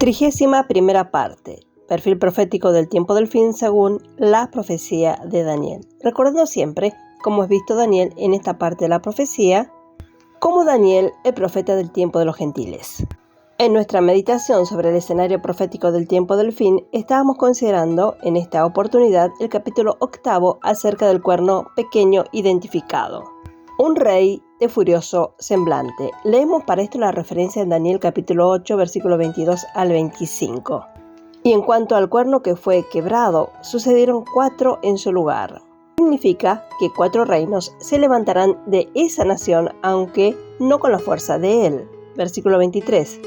31ª parte. Perfil profético del tiempo del fin según la profecía de Daniel. Recordando siempre cómo es visto Daniel en esta parte de la profecía, como Daniel, el profeta del tiempo de los gentiles. En nuestra meditación sobre el escenario profético del tiempo del fin, estábamos considerando en esta oportunidad el capítulo 8 acerca del cuerno pequeño identificado. Un rey de furioso semblante. Leemos para esto la referencia en Daniel capítulo 8, versículo 22 al 25. Y en cuanto al cuerno que fue quebrado, sucedieron 4 en su lugar. Significa que 4 reinos se levantarán de esa nación, aunque no con la fuerza de él. Versículo 23.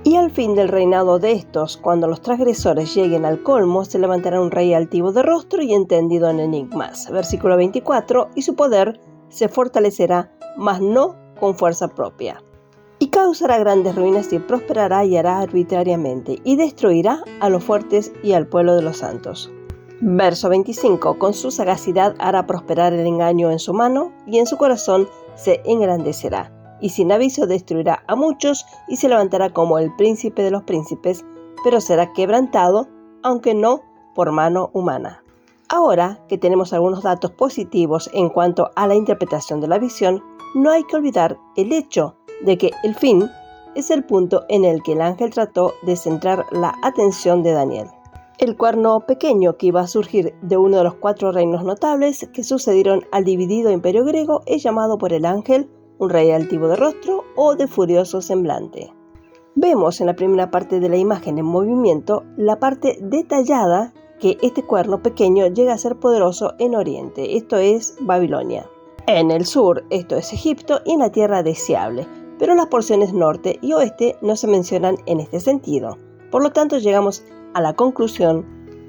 Y al fin del reinado de estos, cuando los transgresores lleguen al colmo, se levantará un rey altivo de rostro y entendido en enigmas. Versículo 24. Y su poder se fortalecerá, mas no con fuerza propia. Y causará grandes ruinas y prosperará y hará arbitrariamente, y destruirá a los fuertes y al pueblo de los santos. Verso 25. Con su sagacidad hará prosperar el engaño en su mano, y en su corazón se engrandecerá. Y sin aviso destruirá a muchos, y se levantará como el príncipe de los príncipes, pero será quebrantado, aunque no por mano humana. Ahora que tenemos algunos datos positivos en cuanto a la interpretación de la visión, no hay que olvidar el hecho de que el fin es el punto en el que el ángel trató de centrar la atención de Daniel. El cuerno pequeño que iba a surgir de uno de los 4 reinos notables que sucedieron al dividido imperio griego es llamado por el ángel un rey altivo de rostro o de furioso semblante. Vemos en la primera parte de la imagen en movimiento la parte detallada que este cuerno pequeño llega a ser poderoso en Oriente, esto es Babilonia. En el sur, esto es Egipto, y en la tierra deseable, pero las porciones norte y oeste no se mencionan en este sentido. Por lo tanto, llegamos a la conclusión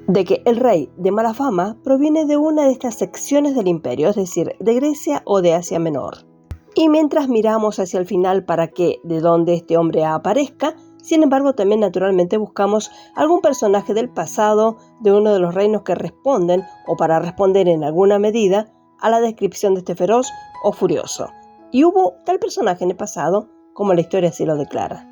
de que el rey de mala fama proviene de una de estas secciones del imperio, es decir, de Grecia o de Asia Menor. Y mientras miramos hacia el final para que de dónde este hombre aparezca, sin embargo también naturalmente buscamos algún personaje del pasado de uno de los reinos que responden o para responder en alguna medida a la descripción de este feroz o furioso. Y hubo tal personaje en el pasado como la historia así lo declara.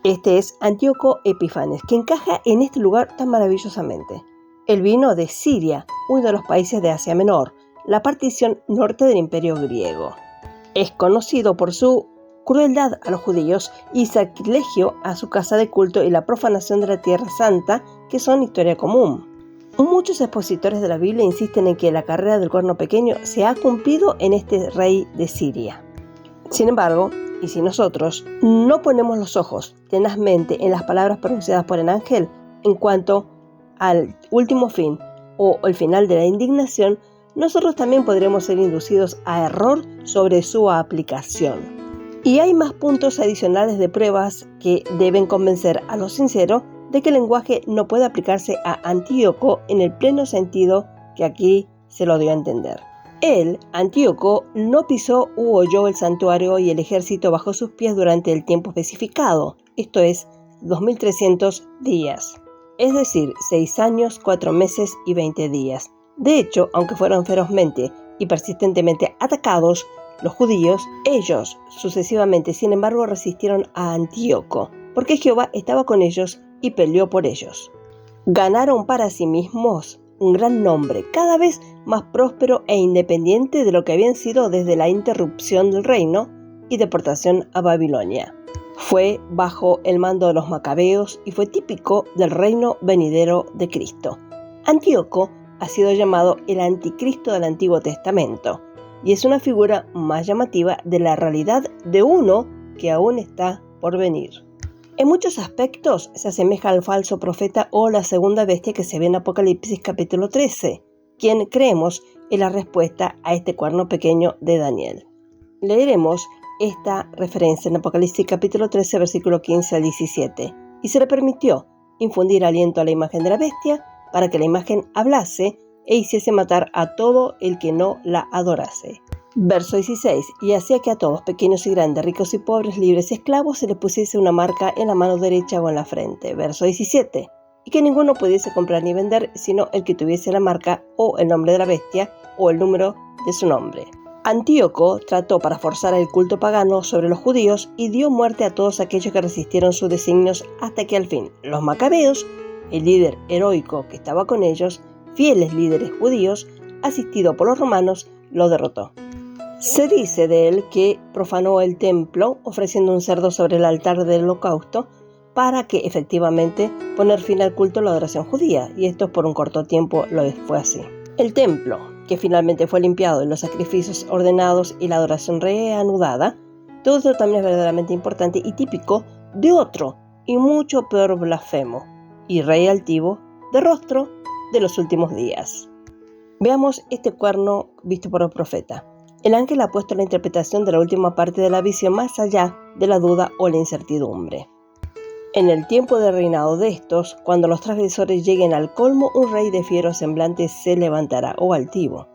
Este es Antíoco Epífanes, que encaja en este lugar tan maravillosamente. Él vino de Siria, uno de los países de Asia Menor, la partición norte del imperio griego. Es conocido por su crueldad a los judíos y sacrilegio a su casa de culto y la profanación de la Tierra Santa, que son historia común. Muchos expositores de la Biblia insisten en que la carrera del cuerno pequeño se ha cumplido en este rey de Siria. Sin embargo, y si nosotros no ponemos los ojos tenazmente en las palabras pronunciadas por el ángel en cuanto al último fin o el final de la indignación, nosotros también podremos ser inducidos a error sobre su aplicación. Y hay más puntos adicionales de pruebas que deben convencer a los sinceros de que el lenguaje no puede aplicarse a Antíoco en el pleno sentido que aquí se lo dio a entender. Él, Antíoco, no pisó u oyó el santuario y el ejército bajo sus pies durante el tiempo especificado, esto es, 2300 días, es decir, 6 años, 4 meses y 20 días. De hecho, aunque fueron ferozmente y persistentemente atacados, los judíos, ellos sucesivamente, sin embargo, resistieron a Antíoco, porque Jehová estaba con ellos y peleó por ellos. Ganaron para sí mismos un gran nombre, cada vez más próspero e independiente de lo que habían sido desde la interrupción del reino y deportación a Babilonia. Fue bajo el mando de los macabeos y fue típico del reino venidero de Cristo. Antíoco ha sido llamado el anticristo del Antiguo Testamento y es una figura más llamativa de la realidad de uno que aún está por venir. En muchos aspectos se asemeja al falso profeta o la segunda bestia que se ve en Apocalipsis capítulo 13, quien creemos es la respuesta a este cuerno pequeño de Daniel. Leeremos esta referencia en Apocalipsis capítulo 13, versículo 15 al 17. Y se le permitió infundir aliento a la imagen de la bestia para que la imagen hablase e hiciese matar a todo el que no la adorase. Verso 16. Y hacía que a todos, pequeños y grandes, ricos y pobres, libres y esclavos, se les pusiese una marca en la mano derecha o en la frente. Verso 17. Y que ninguno pudiese comprar ni vender, sino el que tuviese la marca o el nombre de la bestia o el número de su nombre. Antíoco trató para forzar el culto pagano sobre los judíos y dio muerte a todos aquellos que resistieron sus designios hasta que al fin los macabeos, el líder heroico que estaba con ellos, fieles líderes judíos, asistido por los romanos, lo derrotó. Se dice de él que profanó el templo ofreciendo un cerdo sobre el altar del holocausto para que efectivamente poner fin al culto a la adoración judía, y esto por un corto tiempo lo fue así. El templo, que finalmente fue limpiado y los sacrificios ordenados y la adoración reanudada, todo esto también es verdaderamente importante y típico de otro y mucho peor blasfemo y rey altivo de rostro de los últimos días. Veamos este cuerno visto por el profeta. El ángel ha puesto la interpretación de la última parte de la visión más allá de la duda o la incertidumbre. En el tiempo de reinado de estos, cuando los transgresores lleguen al colmo, un rey de fiero semblante se levantará, o altivo.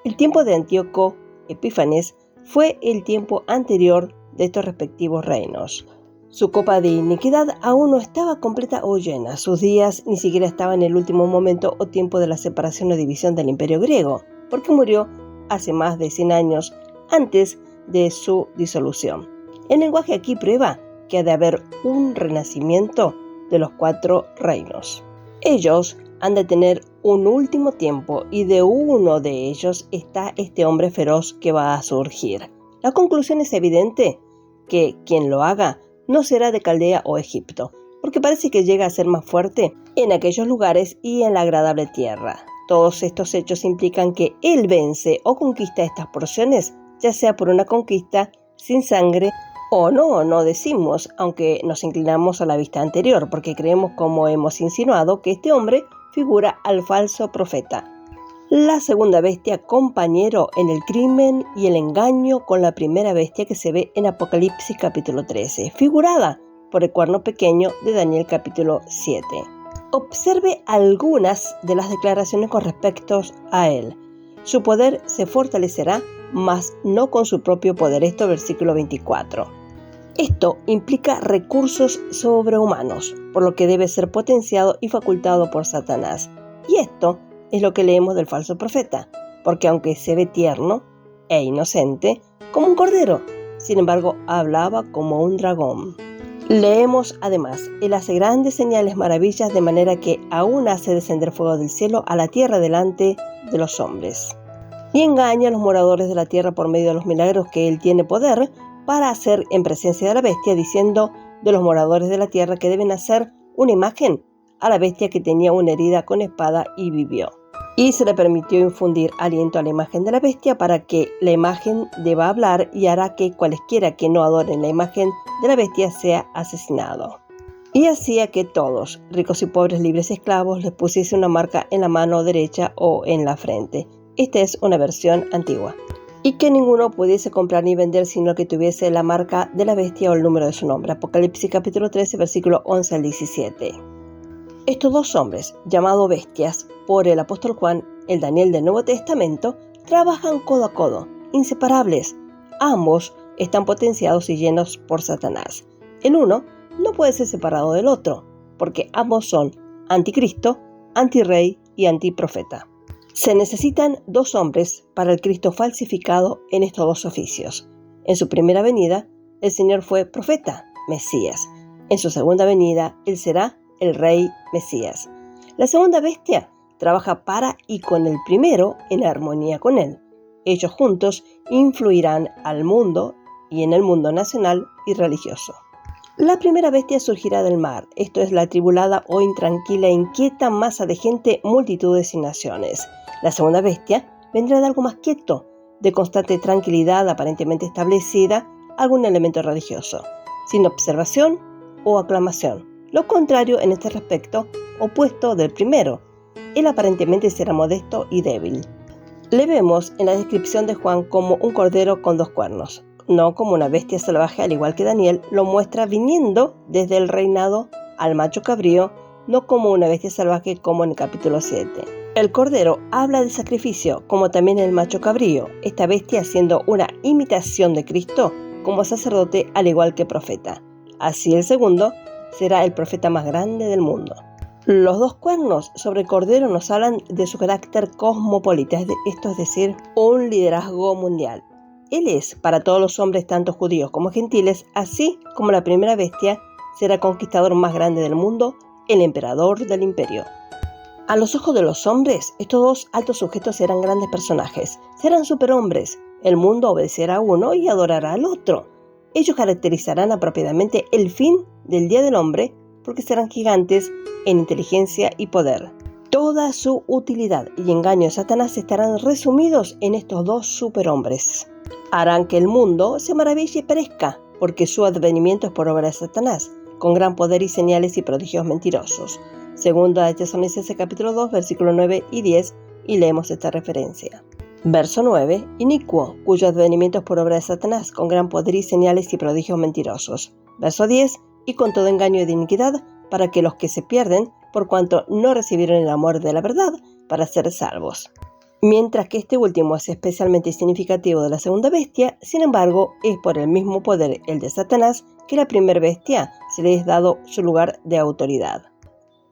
El tiempo de Antíoco Epífanes fue el tiempo anterior de estos respectivos reinos. Su copa de iniquidad aún no estaba completa o llena. Sus días ni siquiera estaban en el último momento o tiempo de la separación o división del imperio griego, porque murió hace más de 100 años antes de su disolución. El lenguaje aquí prueba que ha de haber un renacimiento de los 4 reinos. Ellos han de tener un último tiempo y de uno de ellos está este hombre feroz que va a surgir. La conclusión es evidente, que quien lo haga no será de Caldea o Egipto, porque parece que llega a ser más fuerte en aquellos lugares y en la agradable tierra. Todos estos hechos implican que él vence o conquista estas porciones, ya sea por una conquista sin sangre o no decimos, aunque nos inclinamos a la vista anterior, porque creemos, como hemos insinuado, que este hombre figura al falso profeta. La segunda bestia, compañero en el crimen y el engaño con la primera bestia que se ve en Apocalipsis capítulo 13, figurada por el cuerno pequeño de Daniel capítulo 7. Observe algunas de las declaraciones con respecto a él. Su poder se fortalecerá, mas no con su propio poder. Esto versículo 24. Esto implica recursos sobrehumanos, por lo que debe ser potenciado y facultado por Satanás. Y esto es lo que leemos del falso profeta, porque aunque se ve tierno e inocente, como un cordero, sin embargo hablaba como un dragón. Leemos además, él hace grandes señales, maravillas, de manera que aún hace descender fuego del cielo a la tierra delante de los hombres. Y engaña a los moradores de la tierra por medio de los milagros que él tiene poder para hacer en presencia de la bestia, diciendo de los moradores de la tierra que deben hacer una imagen a la bestia que tenía una herida con espada y vivió. Y se le permitió infundir aliento a la imagen de la bestia para que la imagen deba hablar y hará que cualesquiera que no adoren la imagen de la bestia sea asesinado. Y hacía que todos, ricos y pobres, libres y esclavos, les pusiese una marca en la mano derecha o en la frente. Esta es una versión antigua. Y que ninguno pudiese comprar ni vender sino que tuviese la marca de la bestia o el número de su nombre. Apocalipsis capítulo 13, versículo 11 al 17. Estos dos hombres, llamados bestias por el apóstol Juan, el Daniel del Nuevo Testamento, trabajan codo a codo, inseparables. Ambos están potenciados y llenos por Satanás. El uno no puede ser separado del otro, porque ambos son anticristo, antirrey y antiprofeta. Se necesitan dos hombres para el Cristo falsificado en estos dos oficios. En su primera venida, el Señor fue profeta, Mesías. En su segunda venida, Él será el Rey Mesías. La segunda bestia trabaja para y con el primero en armonía con él. Ellos juntos influirán al mundo y en el mundo nacional y religioso. La primera bestia surgirá del mar, esto es la atribulada o intranquila e inquieta masa de gente, multitudes y naciones. La segunda bestia vendrá de algo más quieto, de constante tranquilidad aparentemente establecida, algún elemento religioso, sin observación o aclamación. Lo contrario en este respecto, opuesto del primero. Él aparentemente será modesto y débil. Le vemos en la descripción de Juan como un cordero con dos cuernos, no como una bestia salvaje, al igual que Daniel lo muestra viniendo desde el reinado al macho cabrío, no como una bestia salvaje como en el capítulo 7. El cordero habla de sacrificio, como también el macho cabrío, esta bestia siendo una imitación de Cristo como sacerdote al igual que profeta. Así el segundo será el profeta más grande del mundo. Los dos cuernos sobre el cordero nos hablan de su carácter cosmopolita, esto es decir, un liderazgo mundial. Él es para todos los hombres, tanto judíos como gentiles, así como la primera bestia será el conquistador más grande del mundo, el emperador del imperio. A los ojos de los hombres, estos dos altos sujetos serán grandes personajes, serán superhombres. El mundo obedecerá a uno y adorará al otro. Ellos caracterizarán apropiadamente el fin del día del hombre, porque serán gigantes en inteligencia y poder. Toda su utilidad y engaño de Satanás estarán resumidos en estos dos superhombres. Harán que el mundo se maraville y perezca, porque su advenimiento es por obra de Satanás, con gran poder y señales y prodigios mentirosos. Segunda de Tesalonicenses capítulo 2, versículos 9 y 10, y leemos esta referencia. Verso 9. Inicuo, cuyo advenimiento es por obra de Satanás, con gran poder y señales y prodigios mentirosos. Verso 10. Y con todo engaño de iniquidad, para que los que se pierden, por cuanto no recibieron el amor de la verdad, para ser salvos. Mientras que este último es especialmente significativo de la segunda bestia, sin embargo, es por el mismo poder, el de Satanás, que la primera bestia se le es dado su lugar de autoridad.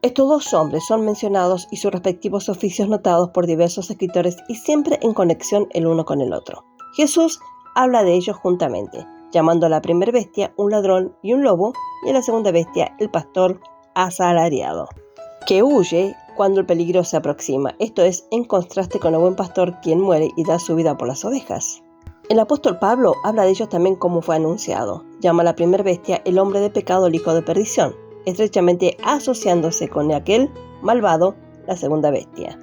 Estos dos hombres son mencionados y sus respectivos oficios notados por diversos escritores y siempre en conexión el uno con el otro. Jesús habla de ellos juntamente, llamando a la primera bestia un ladrón y un lobo, y a la segunda bestia el pastor asalariado, que huye cuando el peligro se aproxima, esto es, en contraste con el buen pastor, quien muere y da su vida por las ovejas. El apóstol Pablo habla de ellos también como fue anunciado. Llama a la primera bestia el hombre de pecado, el hijo de perdición, estrechamente asociándose con aquel malvado, la segunda bestia,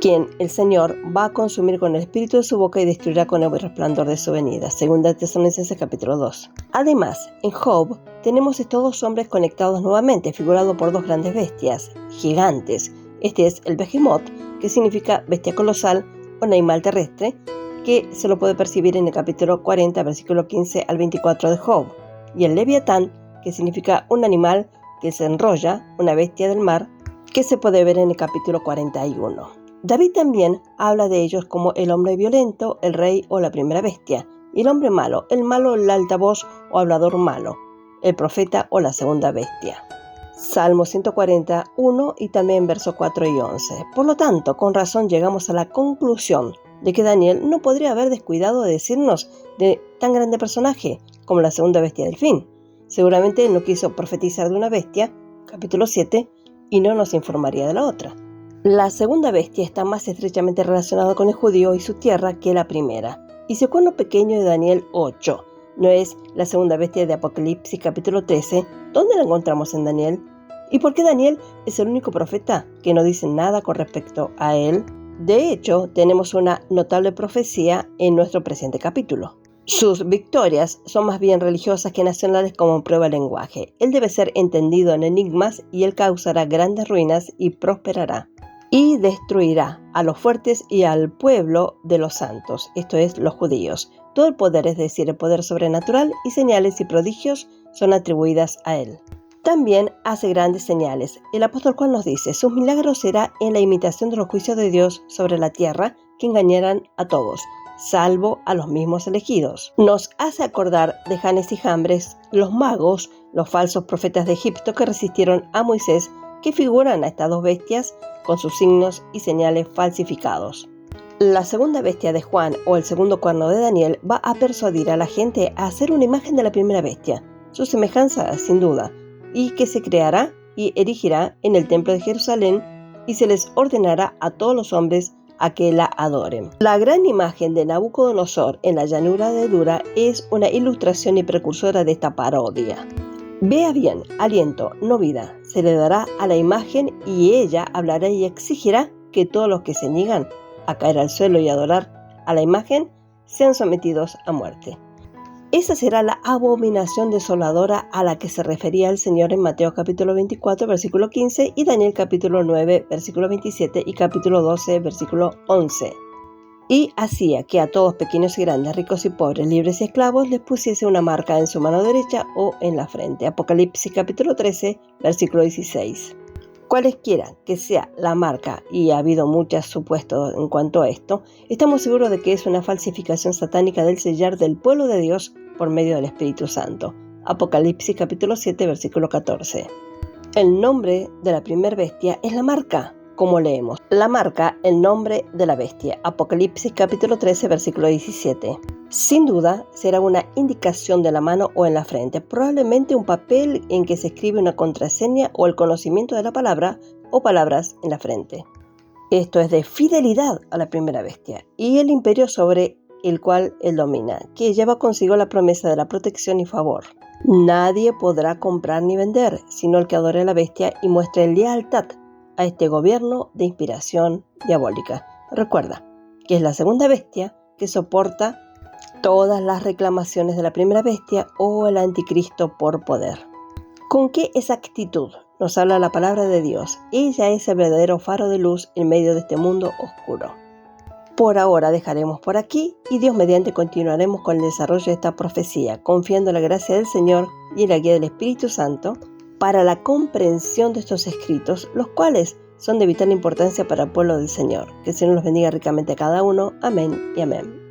quien el Señor va a consumir con el espíritu de su boca y destruirá con el resplandor de su venida. Segunda de Tesalonicenses capítulo 2. Además, en Job tenemos estos dos hombres conectados nuevamente, figurados por dos grandes bestias, gigantes. Este es el Behemoth, que significa bestia colosal o animal terrestre, que se lo puede percibir en el capítulo 40, versículo 15 al 24 de Job, y el Leviatán, que significa un animal que se enrolla, una bestia del mar, que se puede ver en el capítulo 41. David también habla de ellos como el hombre violento, el rey o la primera bestia, y el hombre malo, el altavoz o hablador malo, el profeta o la segunda bestia. Salmo 141 y también versos 4 y 11. Por lo tanto, con razón llegamos a la conclusión de que Daniel no podría haber descuidado de decirnos de tan grande personaje como la segunda bestia del fin. Seguramente no quiso profetizar de una bestia, capítulo 7, y no nos informaría de la otra. La segunda bestia está más estrechamente relacionada con el judío y su tierra que la primera. Y su cuerno pequeño de Daniel 8, ¿no es la segunda bestia de Apocalipsis capítulo 13? ¿Dónde la encontramos en Daniel? ¿Y por qué Daniel es el único profeta que no dice nada con respecto a él? De hecho, tenemos una notable profecía en nuestro presente capítulo. Sus victorias son más bien religiosas que nacionales, como prueba el lenguaje. Él debe ser entendido en enigmas y él causará grandes ruinas y prosperará. Y destruirá a los fuertes y al pueblo de los santos, esto es, los judíos. Todo el poder, es decir, el poder sobrenatural y señales y prodigios son atribuidas a él. También hace grandes señales. El apóstol Juan nos dice, sus milagros será en la imitación de los juicios de Dios sobre la tierra, que engañarán a todos, salvo a los mismos elegidos. Nos hace acordar de Janes y Jambres, los magos, los falsos profetas de Egipto que resistieron a Moisés, que figuran a estas dos bestias con sus signos y señales falsificados. La segunda bestia de Juan, o el segundo cuerno de Daniel, va a persuadir a la gente a hacer una imagen de la primera bestia, su semejanza sin duda, y que se creará y erigirá en el templo de Jerusalén, y se les ordenará a todos los hombres a que la adoren. La gran imagen de Nabucodonosor en la llanura de Dura es una ilustración y precursora de esta parodia. Vea bien, aliento, no vida, se le dará a la imagen y ella hablará y exigirá que todos los que se niegan a caer al suelo y adorar a la imagen sean sometidos a muerte. Esa será la abominación desoladora a la que se refería el Señor en Mateo capítulo 24, versículo 15 y Daniel capítulo 9, versículo 27 y capítulo 12, versículo 11. Y hacía que a todos, pequeños y grandes, ricos y pobres, libres y esclavos, les pusiese una marca en su mano derecha o en la frente. Apocalipsis capítulo 13, versículo 16. Cualesquiera que sea la marca, y ha habido muchos supuestos en cuanto a esto, estamos seguros de que es una falsificación satánica del sellar del pueblo de Dios por medio del Espíritu Santo. Apocalipsis capítulo 7, versículo 14. El nombre de la primera bestia es la marca, como leemos. La marca, el nombre de la bestia. Apocalipsis capítulo 13, versículo 17. Sin duda, será una indicación de la mano o en la frente, probablemente un papel en que se escribe una contraseña o el conocimiento de la palabra o palabras en la frente. Esto es de fidelidad a la primera bestia y el imperio sobre el cual él domina, que lleva consigo la promesa de la protección y favor. Nadie podrá comprar ni vender, sino el que adore a la bestia y muestre lealtad a este gobierno de inspiración diabólica. Recuerda que es la segunda bestia que soporta todas las reclamaciones de la primera bestia o el anticristo por poder. ¿Con qué exactitud nos habla la palabra de Dios? Ella es el verdadero faro de luz en medio de este mundo oscuro. Por ahora dejaremos por aquí y Dios mediante continuaremos con el desarrollo de esta profecía, confiando en la gracia del Señor y en la guía del Espíritu Santo para la comprensión de estos escritos, los cuales son de vital importancia para el pueblo del Señor. Que el Señor los bendiga ricamente a cada uno. Amén y amén.